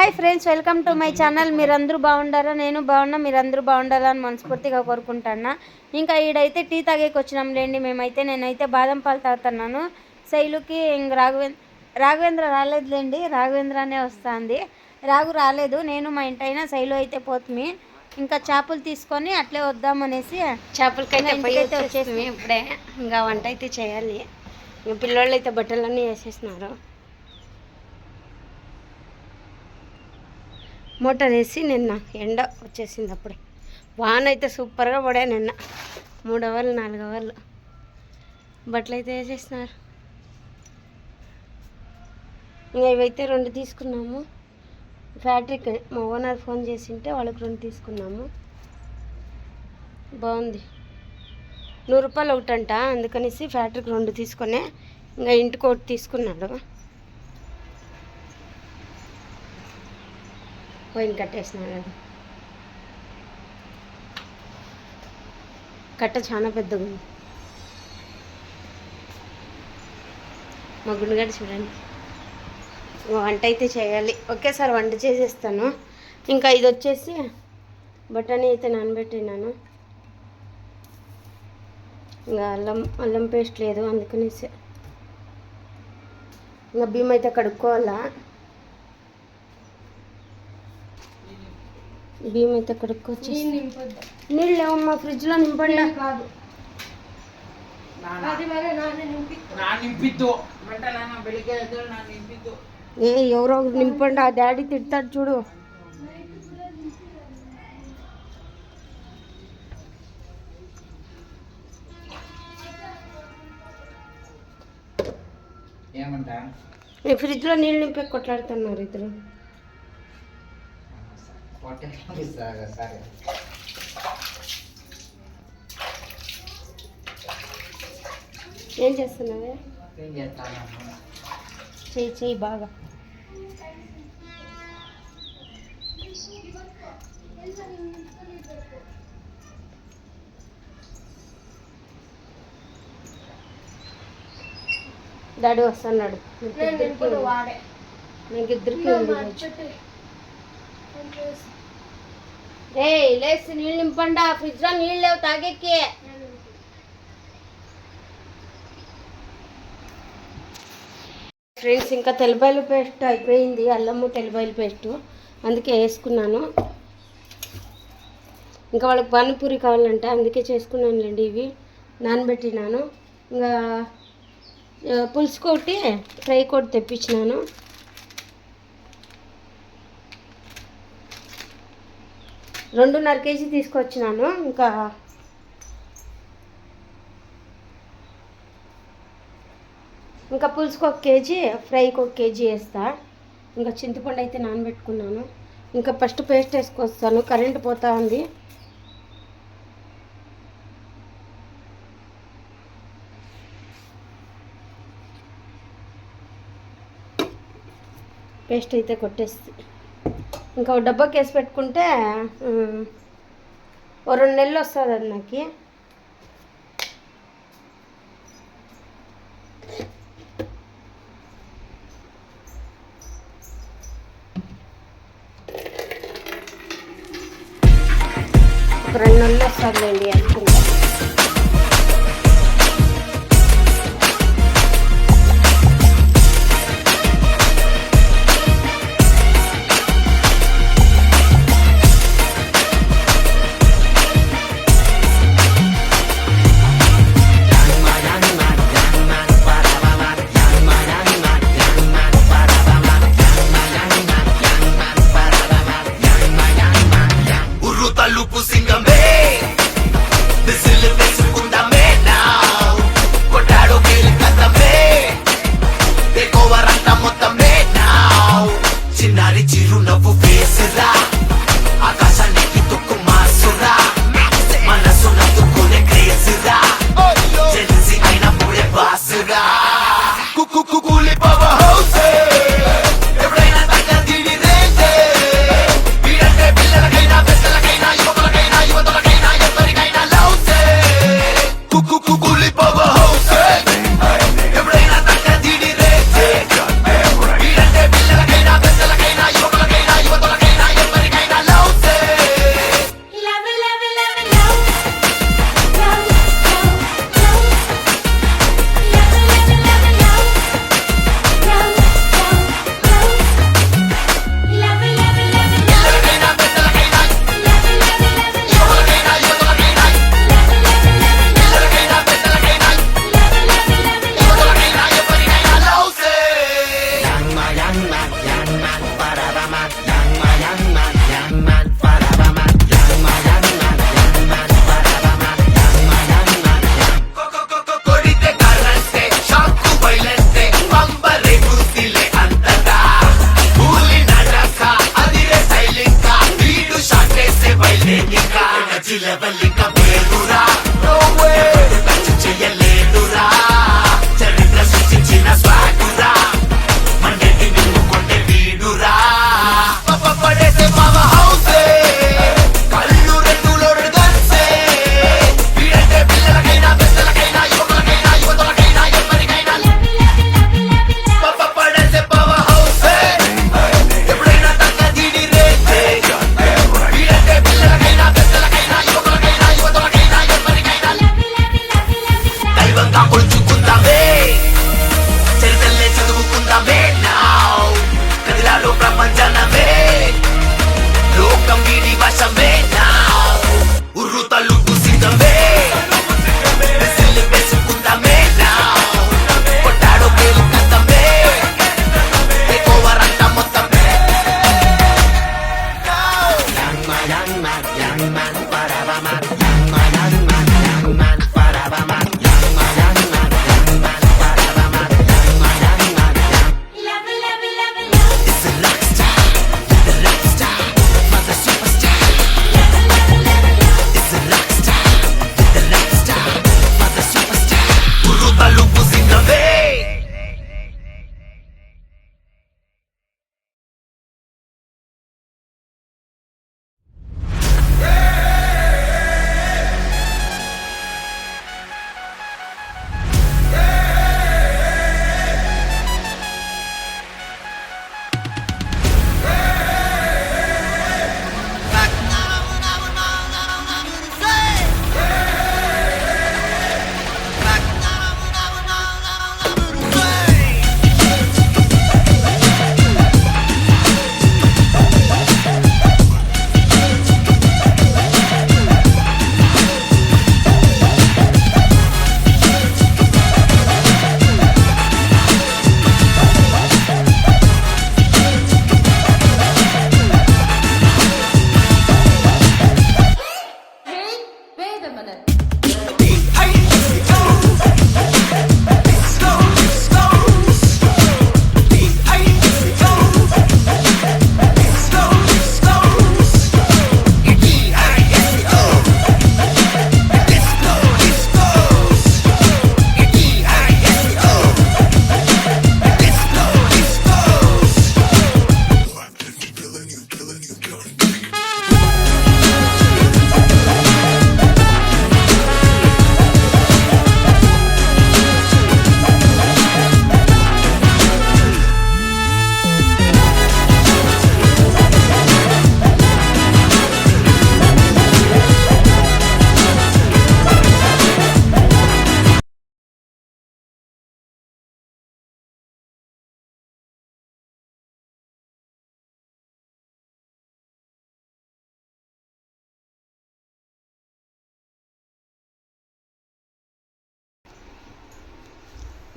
Hi friends, welcome to my channel. మీరందరూ బాగుండారా? నేను బాగున్నా, మీరందరూ బాగుండాలని మనస్ఫూర్తిగా కోరుకుంటున్నా. ఇంకా ఈడైతే టీ తాగేకి వచ్చినాంలేండి మేమైతే. నేనైతే బాదం పాలు తాగుతున్నాను. శైలుకి ఇంక రాఘవేంద్ర రాలేదులేండి, రాఘవేంద్రనే వస్తుంది. రాఘు రాలేదు. నేను మా ఇంటైనా శైలు అయితే పోతుంది. ఇంకా చేపలు తీసుకొని అట్లే వద్దామనేసి చేపలకైతే వచ్చేసి ఇప్పుడే ఇంకా వంట అయితే చేయాలి. ఇంకా పిల్లోళ్ళు అయితే బట్టలన్నీ వేసేసినారు. మోటార్ వేసి నిన్న ఎండ వచ్చేసింది. అప్పుడే వాన అయితే సూపర్గా పడా. నిన్న 3 అవర్లు 4 అవర్లు బట్టలు అయితే వేసేసినారు. ఇంకా ఇవైతే 2 తీసుకున్నాము. ఫ్యాక్టరీకి మా ఓనర్ ఫోన్ చేసింటే వాళ్ళకి 2 తీసుకున్నాము. బాగుంది. 100 రూపాయలు ఒకటంట. అందుకనేసి ఫ్యాక్టరీకి 2 తీసుకొని ఇంకా ఇంటికి 1 తీసుకున్నాడు. పోయిన కట్టేసినాడు. కట్ట చాలా పెద్దగా ఉంది. మా గుండుగడ్డ చూడండి. వంట అయితే చేయాలి. ఒకేసారి వంట చేసేస్తాను. ఇంకా ఇది వచ్చేసి బఠానీ అయితే నానబెట్టినాను. ఇంకా అల్లం పేస్ట్ లేదు, అందుకనేసి ఇంకా బియ్యం అయితే కడుక్కోవాలా. బియ్యం అయితే కడుక్కొచ్చి నీళ్ళు లేవమ్మా, ఫ్రిడ్జ్లో నింపండి. కాదు ఎవరో నింపండి. ఆ డాడీ తిడతాడు చూడు. ఫ్రిడ్జ్లో నీళ్ళు నింపే కొట్లాడుతున్నారు ఇద్దరు. ఏం చేస్తున్నావే? చెయ్యి బాగా. డాడీ వస్తున్నాడు. మీకు ఇద్దరికి లేసి నీళ్ళు నింపండి. ఫ్రిడ్జ్లో నీళ్ళు లేవు తాగేకి. ఫ్రెండ్స్, ఇంకా తెల్లబాయల పేస్ట్ అయిపోయింది. అల్లము తెల్లబాయల పేస్టు అందుకే వేసుకున్నాను. ఇంకా వాళ్ళకి పానీపూరి కావాలంటే అందుకే చేసుకున్నానులేండి. ఇవి నానబెట్టినాను. ఇంకా పులుసు కొట్టి ఫ్రై కొట్టి తెప్పించినాను. $2.5 కేజీ తీసుకొచ్చినాను. ఇంకా పులుసుకు 1 కేజీ, ఫ్రైకి 1 కేజీ వేస్తా. ఇంకా చింతపండు అయితే నానబెట్టుకున్నాను. ఇంకా ఫస్ట్ పేస్ట్ వేసుకొస్తాను. కరెంట్ పోతా ఉంది. పేస్ట్ అయితే కొట్టేసి ఇంకా డబ్బాకి వేసి పెట్టుకుంటే 2 నెలలు వస్తుంది. అది నాకు ఒక 2 నెలలు వస్తుందండి అనుకుంటా.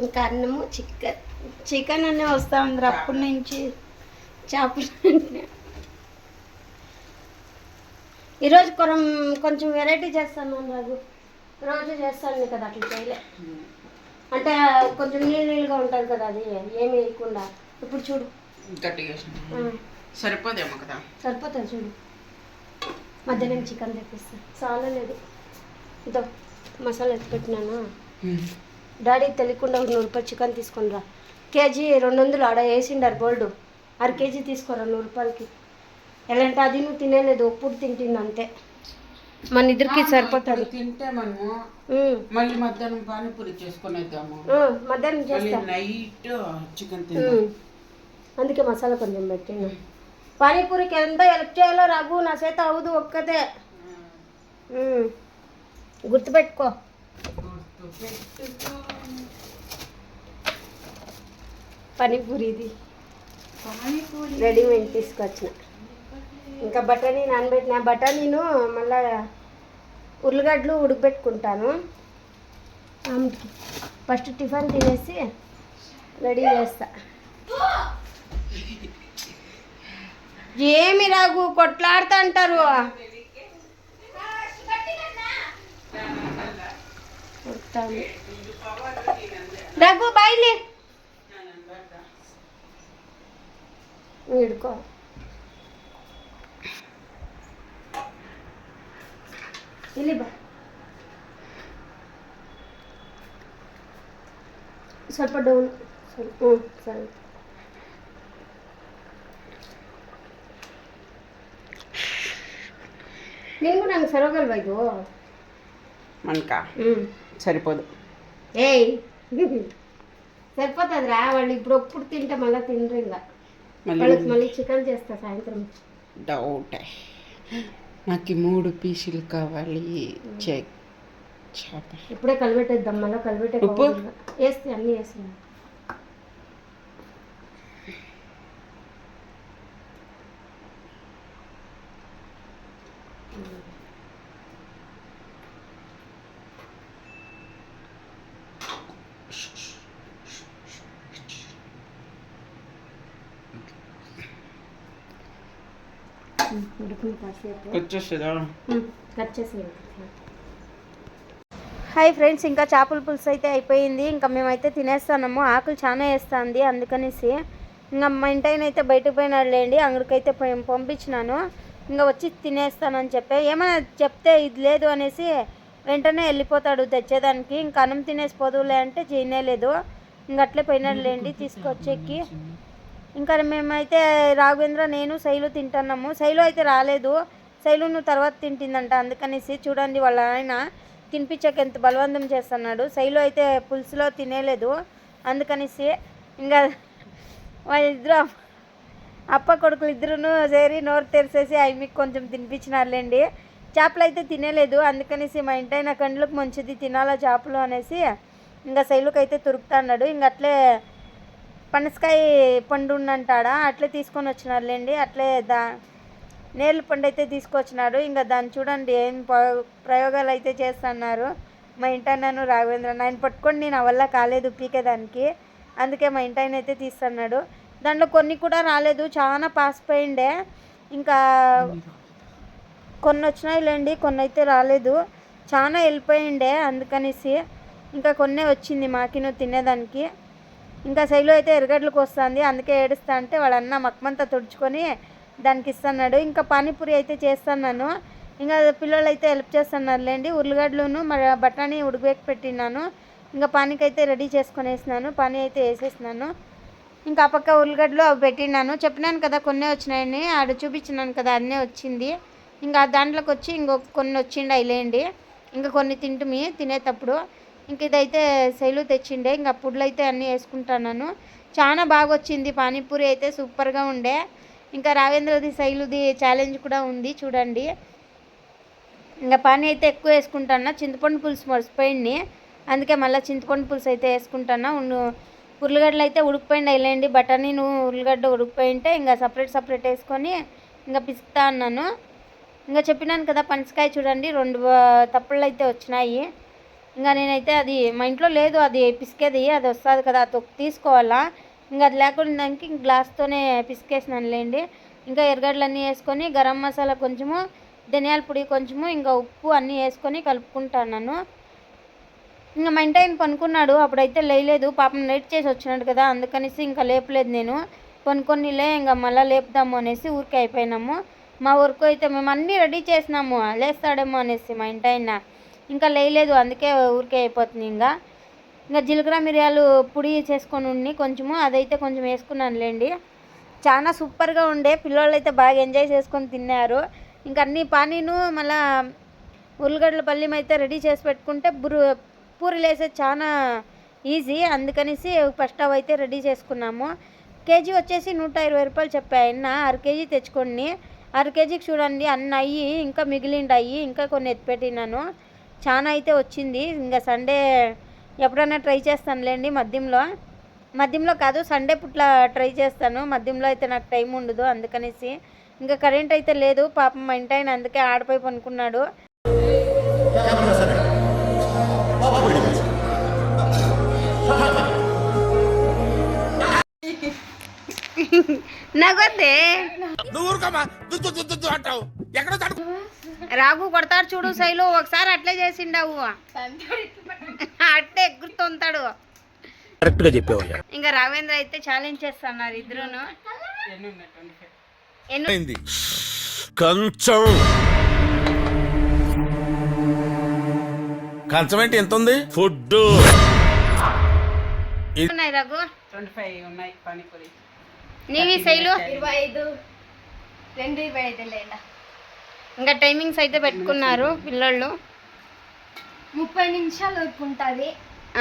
ఇంకా అన్నము చికెన్ అనే వస్తూ ఉంది అప్పటి నుంచి చేపలు. ఈరోజు కొంచెం వెరైటీ చేస్తాను రాజు. రోజు చేస్తాను కదా అట్లా చేయలే అంటే కొంచెం నీళ్ళుగా ఉంటుంది కదా అది ఏమి వేయకుండా. ఇప్పుడు చూడు సరిపోదేమో కదా. సరిపోతుంది చూడు. మధ్యాహ్నం చికెన్ తెప్పిస్తాను చాలా లేదు. ఇదో మసాలా ఎత్తి పెట్టినాను. డాడీ తెలియకుండా 100 రూపాయలు చికెన్ తీసుకొని రా. కేజీ 200 ఆడ వేసిండారు గోల్డ్. 1/2 కేజీ తీసుకోరా 100 రూపాయలకి. ఎలా అంటే అది నువ్వు తినేలేదు, ఒప్పుడు తింటుంది అంతే. మన ఇద్దరికి సరిపోతుంది. తింటే మనము మళ్ళీ మధ్యాహ్నం పానీపూరి చేసుకొని వద్దాము. మధ్యాహ్నం చేస్తా. నైట్ చికెన్ తిందాం. అందుకే మసాలా కొంచెం పెట్టినా. పానీపూరికి ఎంత హెల్ప్ చేయాలో రాగు, నా చేత అవదు ఒక్కతే. గుర్తుపెట్టుకో. పానీపూరిది రెడీమేడ్ తీసుకొచ్చిన. ఇంకా బఠానీ నానబెట్టిన. బఠానీను మళ్ళా ఉర్లగడ్డలు ఉడకబెట్టుకుంటాను. ఫస్ట్ టిఫిన్ తినేసి రెడీ చేస్తా. ఏమి రాగు కొట్లాడుతా అంటారు. రఘు బయలు వీడుకో. ಇಲ್ಲಿ ಬಾ ಸ್ವಲ್ಪ ಡೌನ್ ಸರಿ ನಿಂಗೂ ನಂಗೆ ಸರೋಗಲ್ವಾ ಇದು మనక ಹ್ಞೂ సరిపోదు. ఏయ్ సరిపోతుందిరా వాళ్ళు ఇప్పుడు ఒప్పుడు తింటే మళ్ళీ తినరు ఇంకా వాళ్ళకి మళ్ళీ చికెన్ చేస్తా సాయంత్రం డౌటే. నాకు 3 పీసులు కావాలి. చెక్ చేప. ఇప్పుడే కలిపెట్టేద్దాం మళ్ళీ కలిపెట్టే ఉప్పు? వేస్తే అన్నీ వేస్తున్నాం. ఉడుకుని కాసేపు వచ్చేస్తుందా? కట్ చేసేయండి. హాయ్ ఫ్రెండ్స్, ఇంకా చేపల పులుసు అయితే అయిపోయింది. ఇంకా మేమైతే తినేస్తున్నాము. ఆకులు చాలా వేస్తుంది అందుకనేసి. ఇంకా మా ఇంటైన అయితే బయటకు పోయినాడు లేండి, అంగడికైతే పంపించినాను. ఇంకా వచ్చి తినేస్తానని చెప్పి ఏమైనా చెప్తే ఇది లేదు అనేసి వెంటనే వెళ్ళిపోతాడు తెచ్చేదానికి. ఇంకా అన్నం తినేసి పోదులే అంటే చేయలేదు. ఇంక అట్లే పోయినాడు లేండి తీసుకొచ్చేకి. ఇంకా మేమైతే రాఘవేంద్ర నేను శైలు తింటున్నాము. శైలు అయితే రాలేదు, శైలు నువ్వు తర్వాత తింటుందంట. అందుకనేసి చూడండి వాళ్ళ ఆయన తినిపించక ఎంత బలవంతం చేస్తున్నాడు. శైలు అయితే పులుసులో తినేలేదు. అందుకనేసి ఇంకా వాళ్ళిద్దరు అప్ప కొడుకులు ఇద్దరును చేరి నోరు తెరిసేసి అవి మీకు కొంచెం తినిపించినారులేండి. చేపలు అయితే తినేలేదు. అందుకనేసి మా ఇంటైన కండ్లకు మంచిది తినాలా చేపలు అనేసి ఇంకా శైలుకి అయితే తురుకుతాడు. ఇంక అట్లే పనసకాయ పండు ఉందంటాడా అట్లే తీసుకొని వచ్చినారులేండి. అట్లే నేర్ల పండు అయితే తీసుకొచ్చినాడు. ఇంకా దాన్ని చూడండి ఏం ప్రయోగాలు అయితే చేస్తున్నారు మా ఇంటాయనను రాఘవేంద్ర. ఆయన పట్టుకొని నేను వల్ల కాలేదు పీకేదానికి, అందుకే మా ఇంటాయన అయితే తీస్తున్నాడు. దాంట్లో కొన్ని కూడా రాలేదు, చాలా పాసిపోయిండే. ఇంకా కొన్ని వచ్చినాయి లేండి, కొన్ని అయితే రాలేదు, చాలా వెళ్ళిపోయిండే. అందుకనేసి ఇంకా కొన్నే వచ్చింది మాకిను తినేదానికి. ఇంకా శైలు అయితే ఎరగడ్లకు వస్తుంది, అందుకే ఏడుస్తా అంటే వాళ్ళ అన్న మక్కమంతా తుడుచుకొని దానికి ఇస్తున్నాడు. ఇంకా పానీపూరి అయితే చేస్తున్నాను. ఇంకా పిల్లలు అయితే హెల్ప్ చేస్తున్నారు లేండి. ఉర్లగడ్డలను మరి బఠానీ ఉడకబెట్టి పెట్టినాను. ఇంకా పానీకి అయితే రెడీ చేసుకొని వేసినాను, పానీ అయితే వేసేసినాను. ఇంకా ఆ పక్క ఉర్లగడ్డలు అవి పెట్టినాను. చెప్పినాను కదా కొన్నే వచ్చినాయని, ఆడ చూపించినాను కదా అన్నీ వచ్చింది. ఇంకా దాంట్లోకి వచ్చి ఇంకొక కొన్ని వచ్చిండే అయిలేండి. ఇంకా కొన్ని తినేటప్పుడు. ఇంక ఇదైతే శైలు తెచ్చిండే. ఇంకా పుడ్లు అయితే అన్నీ వేసుకుంటున్నాను. చాలా బాగా వచ్చింది పానీపూరి అయితే, సూపర్గా ఉండే. ఇంకా రాఘవేంద్రది శైలుది ఛాలెంజ్ కూడా ఉంది చూడండి. ఇంకా పానీ అయితే ఎక్కువ వేసుకుంటాను. చింతపండు పులుసు మర్చిపోయింది, అందుకే మళ్ళీ చింతపండు పులుసు అయితే వేసుకుంటాను. ఉర్లగడ్డలు అయితే ఉడికిపోయింది అయిలేండి. బఠానీ ఉర్లగడ్డ ఉడికిపోయింటే ఇంకా సపరేట్ వేసుకొని ఇంకా పిసుకుతా అన్నాను. ఇంకా చెప్పినాను కదా పనసకాయ చూడండి 2 తప్పులు అయితే వచ్చినాయి. ఇంకా నేనైతే అది మా ఇంట్లో లేదు, అది పిసికేది అది వస్తుంది కదా, అది తీసుకోవాలా. ఇంకా అది లేకుండా దానికి గ్లాస్తోనే పిసికేసినాను లేండి. ఇంకా ఎర్రగడ్డలన్నీ వేసుకొని గరం మసాలా కొంచెము, ధనియాల పొడి కొంచెము, ఇంకా ఉప్పు అన్నీ వేసుకొని కలుపుకుంటున్నాను. ఇంకా మా ఇంటి ఆయన పనుకున్నాడు, అప్పుడైతే లేయలేదు. పాపం నైట్ చేసి వచ్చినాడు కదా, అందుకనేసి ఇంకా లేపలేదు నేను. కొన్నిలే ఇంకా మళ్ళీ లేపుదాము అనేసి ఊరికే అయిపోయినాము. మా వర్క్ అయితే మేము అన్నీ రెడీ చేసినాము, లేస్తాడేమో అనేసి మా ఇంటి ఆయన ఇంకా లేయలేదు, అందుకే ఊరికే అయిపోతుంది. ఇంకా జీలకర్ర మిరియాలు పొడి చేసుకొని ఉండి కొంచెము అదైతే కొంచెం వేసుకున్నాను లేండి. చాలా సూపర్గా ఉండే. పిల్లలు అయితే బాగా ఎంజాయ్ చేసుకొని తిన్నారు. ఇంకా అన్నీ పానీను మళ్ళీ ఉల్లిగడ్డల పల్లీం అయితే రెడీ చేసి పెట్టుకుంటే పూరీలు వేసేది చాలా ఈజీ. అందుకనేసి ఫస్ట్ అవి అయితే రెడీ చేసుకున్నాము. కేజీ వచ్చేసి 120 రూపాయలు చెప్పా ఆయన. 1/2 కేజీ తెచ్చుకోండి. 1/2 కేజీకి చూడండి అన్నీ అయ్యి ఇంకా మిగిలిండాయి, ఇంకా కొన్ని ఎత్తిపెట్టినాను. చాలా అయితే వచ్చింది. ఇంకా సండే ఎప్పుడైనా ట్రై చేస్తానులేండి. మధ్యంలో కాదు, సండే పుట్ల ట్రై చేస్తాను. మధ్యంలో అయితే నాకు టైం ఉండదు, అందుకనేసి. ఇంకా కరెంట్ అయితే లేదు పాపం మా ఇంటి ఆయన, అందుకే ఆడిపోయి పనుకున్నాడు. నగొద్దే రాఘు కొడతాడు చూడు శైలు, ఒకసారి అట్లే చేసిండావు, అట్టే ఎగురుతుంటాడు. ఇంకా రాఘవేంద్ర అయితే ఛాలెంజ్ చేస్తున్నారు ఇద్దరును. కొంచెం కంచం ఏంటి ఎంత ఉంది? ఫుడ్ ఉన్నాయి రఘు 25 ఉన్నాయి పానీపూరి. నీవి శైలు 25 225 లేండా. ఇంకా టైమింగ్స్ అయితే పెట్టుకున్నారు పిల్లోళ్ళు. 30 నిమిషాలు వరకు ఉంటుంది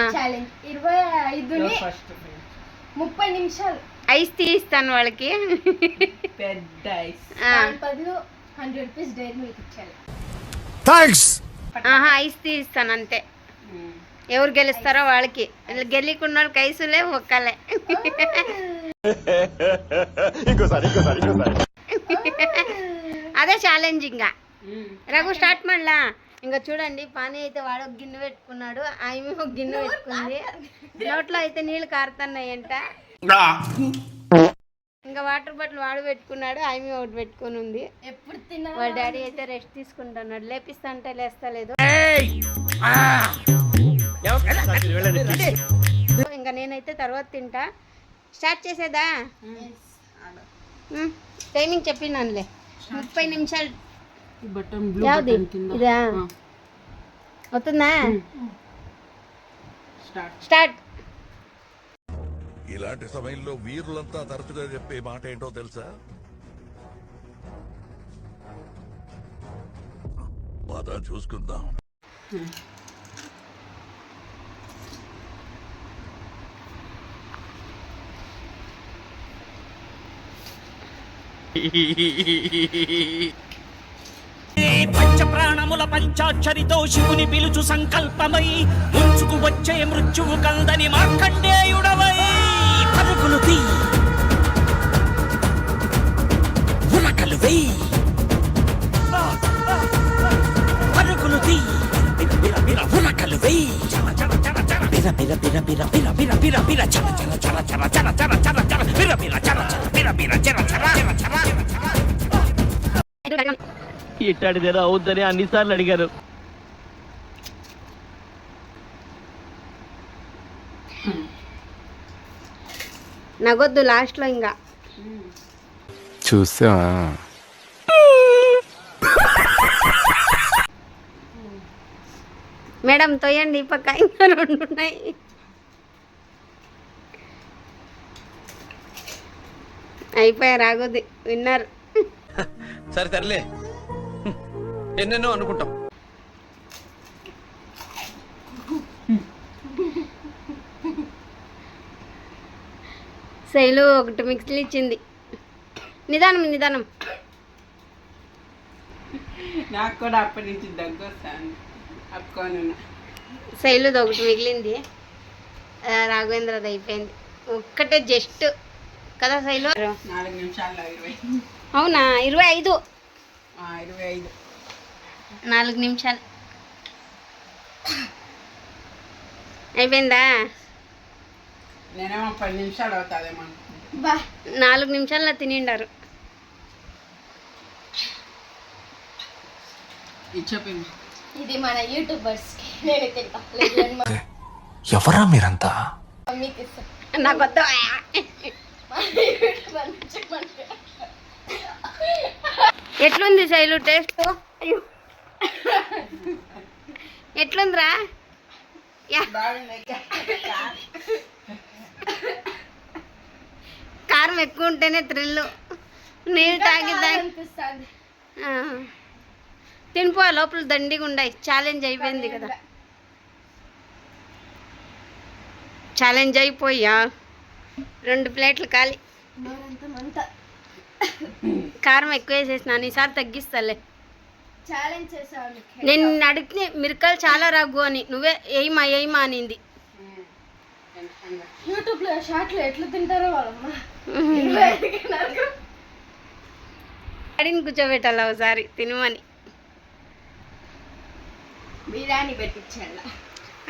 ఆ. ఛాలెంజ్. 25ని ఫస్ట్ 30 నిమిషాలు ఐస్ తీస్తాను వాళ్ళకి. పెద్ద ఐస్. ఆ. దాని బదులు 100 రూపీస్ డైరీ మిల్క్ ఇచ్చాలి. థ్యాంక్స్. ఆహా ఐస్ తీస్తాను అంతే. ఎవరు గెలుస్తారో వాళ్ళకి, గెలికున్న వాళ్ళకి ఐసులే ఒక్కలే. అదే ఛాలెంజ్. ఇంకా రఘు స్టార్ట్ మళ్ళా. ఇంకా చూడండి పానీ అయితే వాడు ఒక గిన్నె పెట్టుకున్నాడు, ఆమె ఒక గిన్నె పెట్టుకుంది. నోట్లో అయితే నీళ్లు కారుతున్నాయంట. ఇంకా వాటర్ బాటిల్ వాడు పెట్టుకున్నాడు, ఆమె ఒకటి పెట్టుకుని ఉంది. ఎప్పుడు తిన్నా వాళ్ళ డాడీ అయితే రెస్ట్ తీసుకుంటున్నాడు. లేపిస్తా అంటే లేస్తలేదు. ఇంకా నేనైతే తర్వాత తింటా. స్టార్ట్ చేసేదా? టైమింగ్ చెప్పినానులే, 30 నిమిషాలు. బటన్ బ్లూ యావది బటన్ కింద ఇదా అవుతుందా? స్టార్ట్. ఇలాంటి సమయంలో వీరులంతా తరచుగా చెప్పే మాట ఏంటో తెలుసా? పద చూసుకుందాం. పంచ ప్రాణముల పంచాక్షరితో శివుని పిలుచు సంకల్పమై ముంచుకు వచ్చే మృత్యువు కందని మార్కండేయుడవై పరుగులు తీ ఉరకలు వేయి పరుగులు తీ ఉరకలు వేయి బిర బిర బిర బిర బిర బిర బిర బిర చర చర చర చర చర చర చర చర బిర బిర చర చర బిర బిర చర చర చర ఇట్టాడిదేదో అవుద్దని అన్నిసార్లు అడిగారు. నగొద్దు లాస్ట్లో. ఇంకా చూసా మేడం తోయండి, ఈ పక్క ఇంకా 2 ఉన్నాయి. అయిపోయారు, ఆగొద్ది విన్నారు. సరే తరలే, ఎన్నెన్నో అనుకుంటాం. శైలు ఒకటి మిక్స్లు ఇచ్చింది. నిదానం నిదానం. నాకు కూడా అప్పటి నుంచి దగ్గు వస్తాను అప్పుకొని. శైలుది ఒకటి మిగిలింది, రాఘవేంద్రది అయిపోయింది. ఒక్కటే జస్ట్ కదా శైలు? 4 నిమిషాల్లో 20. అవునా? 25. 25. 4 నిమిషాలు అయిపోయిందా? నేనేమో 10 నిమిషాలు అవుతాదేమో. 4 నిమిషాల్లో తినిండారు. చెప్పింది ఇది మన యూట్యూబర్స్ కి. నేను తింటా. ఎవరా మీరంతా? మమ్మీకి ఇస్తా. నాకు వద్దు. ఎట్లుంది శైలు టేస్ట్? ఎట్లుందిరా? కారం ఎక్కువ ఉంటేనే థ్రిల్. నీళ్ళు తాగిద్దా? అనిపిస్తుంది. తినిపో, లోపల దండిగా ఉన్నాయి. ఛాలెంజ్ అయిపోయింది కదా. ఛాలెంజ్ అయిపోయా 2 ప్లేట్లు ఖాళీ. కారం ఎక్కువ వేసేసినాను, ఈసారి తగ్గిస్తాలే. ఛాలెంజ్ చేసాను. నేను అడిగితే మిరకాయలు చాలా రఘు అని, నువ్వే ఏమా అనింది. యూట్యూబ్ లో షార్ట్లు ఎట్లా తింటారో వాళ్ళమ్మ. డాడీని కూర్చోబెట్టాలి ఒకసారి తినమని. బిర్యానీ పెట్టించాల.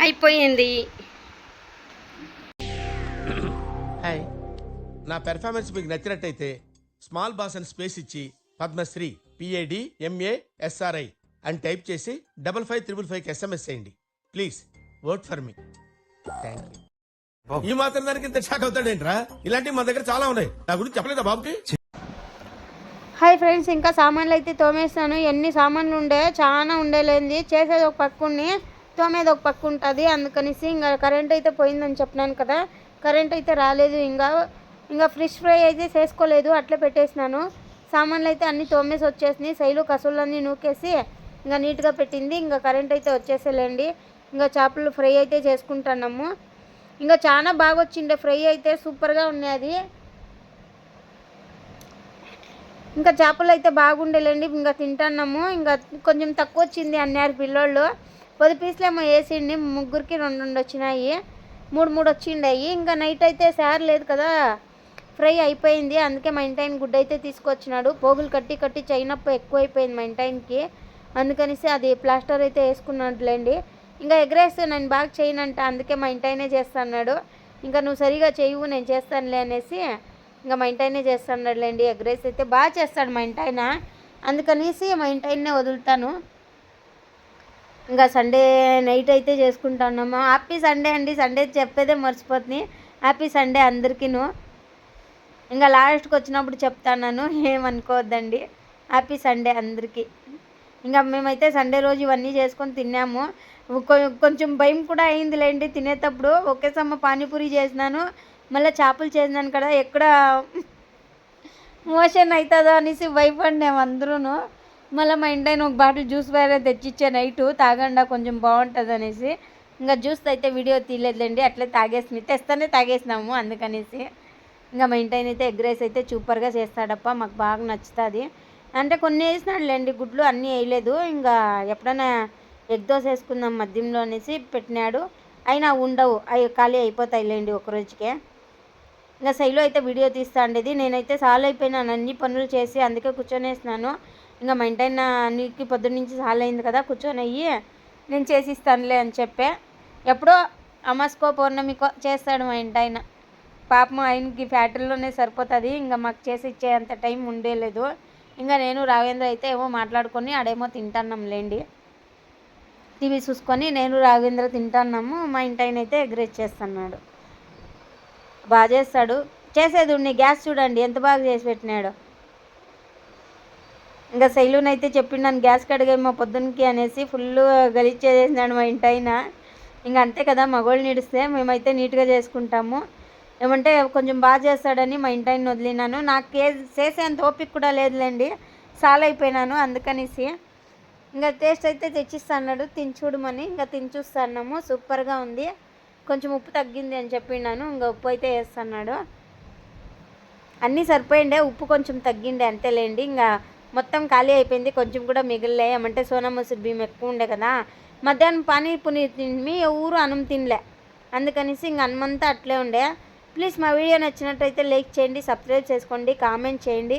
అయిపోయింది. హాయ్, నా పెర్ఫార్మెన్స్ మీకు నచ్చినట్టయితే స్మాల్ బాస్ అని స్పేస్ ఇచ్చి పద్మశ్రీ PADMASRI అని టైప్ చేసి 55555కి SMS చేయండి. Please vote for me. Thank you. ఈ మాత్రం దానికి ఇంత షాక్ అవుతాడేంట్రా? ఇలాంటివి మా దగ్గర చాలా ఉన్నాయి. నా గురించి చెప్పలేదా బాబుకి? హాయ్ ఫ్రెండ్స్, ఇంకా సామాన్లు అయితే తోమేస్తాను. ఎన్ని సామాన్లు ఉండే, చాలా ఉండేలేంది. చేసేది ఒక పక్కుని తోమేది ఒక పక్క ఉంటుంది. అందుకనేసి ఇంకా కరెంట్ అయితే పోయిందని చెప్పినాను కదా, కరెంట్ అయితే రాలేదు. ఇంకా ఫిష్ ఫ్రై అయితే చేసుకోలేదు, అట్లే పెట్టేసినాను. సామాన్లు అయితే అన్నీ తోమేసి వచ్చేసినాయి. శైలు కసులన్నీ నూకేసి ఇంకా నీట్గా పెట్టింది. ఇంకా కరెంట్ అయితే వచ్చేసేలేండి. ఇంకా చేపలు ఫ్రై అయితే చేసుకుంటున్నాము. ఇంకా చాలా బాగా వచ్చిండే ఫ్రై అయితే, సూపర్గా ఉన్నది. ఇంకా చేపలు అయితే బాగుండేలేండి. ఇంకా తింటున్నాము. ఇంకా కొంచెం తక్కువ వచ్చింది అన్నారు పిల్లోళ్ళు. 10 పీసులేమో వేసిండి, ముగ్గురికి 2 వచ్చినాయి, 3 వచ్చిండాయి. ఇంకా నైట్ అయితే సార్ లేదు కదా, ఫ్రై అయిపోయింది. అందుకే మా ఇంటాయన గుడ్డ అయితే తీసుకొచ్చినాడు. పోగులు కట్టి చైనప్పు ఎక్కువైపోయింది మా ఇంటాయనకి, అందుకనేసి అది ప్లాస్టర్ అయితే వేసుకున్నట్లేండి. ఇంకా ఎగ్ రైస్ నేను బాగా చేయనంట, అందుకే మా ఇంటాయనే చేస్తున్నాడు. ఇంకా నువ్వు సరిగా చేయవు, నేను చేస్తానులే అనేసి ఇంకా మా ఇంటాయనే చేస్తున్నాడులేండి. ఎగ్ రైస్ అయితే బాగా చేస్తాడు మా ఇంటాయన, అందుకనేసి మా ఇంటాయన్నే వదులుతాను. ఇంకా సండే నైట్ అయితే చేసుకుంటున్నాము. హ్యాపీ సండే అండి. సండే చెప్పేదే మర్చిపోతుంది. హ్యాపీ సండే అందరికీను. ఇంకా లాస్ట్కి వచ్చినప్పుడు చెప్తాను, ఏమనుకోవద్దండి. హ్యాపీ సండే అందరికీ. ఇంకా మేమైతే సండే రోజు ఇవన్నీ చేసుకొని తిన్నాము. కొంచెం భయం కూడా అయిందిలేండి తినేటప్పుడు. ఒకేసమ్మ పానీపూరి చేసినాను, మళ్ళీ చేపలు చేసినాను కదా, ఎక్కడ మోషన్ అవుతుందో అనేసి భయపడినాము అందరూ. మళ్ళీ మా ఇంటాయన ఒక బాటిల్ జ్యూస్ వేరే తెచ్చిచ్చే నైటు, తాగండా కొంచెం బాగుంటుంది అనేసి. ఇంకా జ్యూస్ అయితే వీడియో తీయలేదులేండి, అట్లే తెస్తానే తాగేసినాము అందుకనేసి. ఇంకా మా ఇంటాయన అయితే ఎగ్ రైస్ అయితే సూపర్గా చేస్తాడప్ప, మాకు బాగా నచ్చుతుంది. అంటే కొన్ని వేసినాడులేండి, గుడ్లు అన్నీ వేయలేదు. ఇంకా ఎప్పుడైనా ఎగ్ దోశ వేసుకుందాం మధ్యంలో అనేసి పెట్టినాడు. అయినా ఉండవు, అవి ఖాళీ అయిపోతాయిలేండి ఒక రోజుకే. ఇంకా శైలు అయితే వీడియో తీస్తా ఉండేది. నేనైతే సాల్ అయిపోయినాను అన్ని పనులు చేసి, అందుకే కూర్చొనేసినాను. ఇంకా మా ఇంటాయన నీకు పొద్దున్నుంచి సాల్ అయింది కదా, కూర్చొని అయ్యి నేను చేసిస్తానులే అని చెప్పే. ఎప్పుడో అమాస్కో పౌర్ణమికో చేస్తాడు మా ఇంటాయన. పాపం ఆయనకి ఫ్యాక్టరీలోనే సరిపోతుంది, ఇంకా మాకు చేసి ఇచ్చేంత టైం ఉండేలేదు. ఇంకా నేను రాఘవేంద్ర అయితే ఏమో మాట్లాడుకొని ఆడేమో తింటున్నాంలేండి. టీవీ చూసుకొని నేను రాఘవేంద్ర తింటున్నాము. మా ఇంటాయన అయితే ఎగ్ రైస్ చేస్తున్నాడు. బాగా చేస్తాడు, చేసేది ఉండి. గ్యాస్ చూడండి ఎంత బాగా చేసి పెట్టినాడు. ఇంకా శైలునైతే చెప్పిండాను గ్యాస్ కడిగేమో పొద్దున్నకి అనేసి, ఫుల్ గలీజ్ చేసేసినాడు మా ఇంటాయన. ఇంకా అంతే కదా, మగోళ్ళు నిడిస్తే మేమైతే నీట్గా చేసుకుంటాము. ఏమంటే కొంచెం బాగా చేస్తాడని మా ఇంటాయన వదిలినాను. నాకు చేసేంత ఓపిక కూడా లేదులేండి, సాల్ అయిపోయినాను అందుకనేసి. ఇంకా టేస్ట్ అయితే తెచ్చిస్తాడు, తిని చూడమని. ఇంకా తిని చూస్తున్నాము, సూపర్గా ఉంది. కొంచెం ఉప్పు తగ్గింది అని చెప్పినాను, ఇంకా ఉప్పు అయితే వేస్తున్నాడు. అన్నీ సరిపోయిండే, ఉప్పు కొంచెం తగ్గిండే అంతేలేండి. ఇంకా మొత్తం ఖాళీ అయిపోయింది, కొంచెం కూడా మిగిలిలే. ఏమంటే సోనా మసూరి బియ్యం ఎక్కువ ఉండే కదా, మధ్యాహ్నం పానీపూరి తిని ఎవరు అన్నం తినలే, అందుకనేసి ఇంక అన్నమంతా అట్లే ఉండే. ప్లీజ్ మా వీడియో నచ్చినట్టయితే లైక్ చేయండి, సబ్స్క్రైబ్ చేసుకోండి, కామెంట్ చేయండి,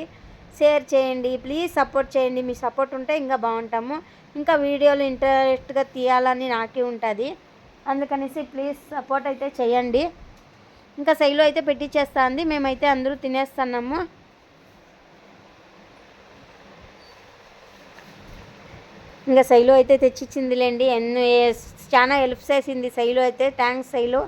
షేర్ చేయండి. ప్లీజ్ సపోర్ట్ చేయండి, మీ సపోర్ట్ ఉంటే ఇంకా బాగుంటాము. ఇంకా వీడియోలు ఇంట్రెస్ట్గా తీయాలని నాకే ఉంటుంది, అందుకనేసి ప్లీజ్ సపోర్ట్ అయితే చేయండి. ఇంకా శైలు అయితే పెట్టించేస్తుంది, మేమైతే అందరూ తినేస్తున్నాము. ఇంకా శైలు అయితే తెచ్చిచ్చిందిలేండి, చాలా హెల్ప్ చేసింది శైలు అయితే. థ్యాంక్స్ శైలు.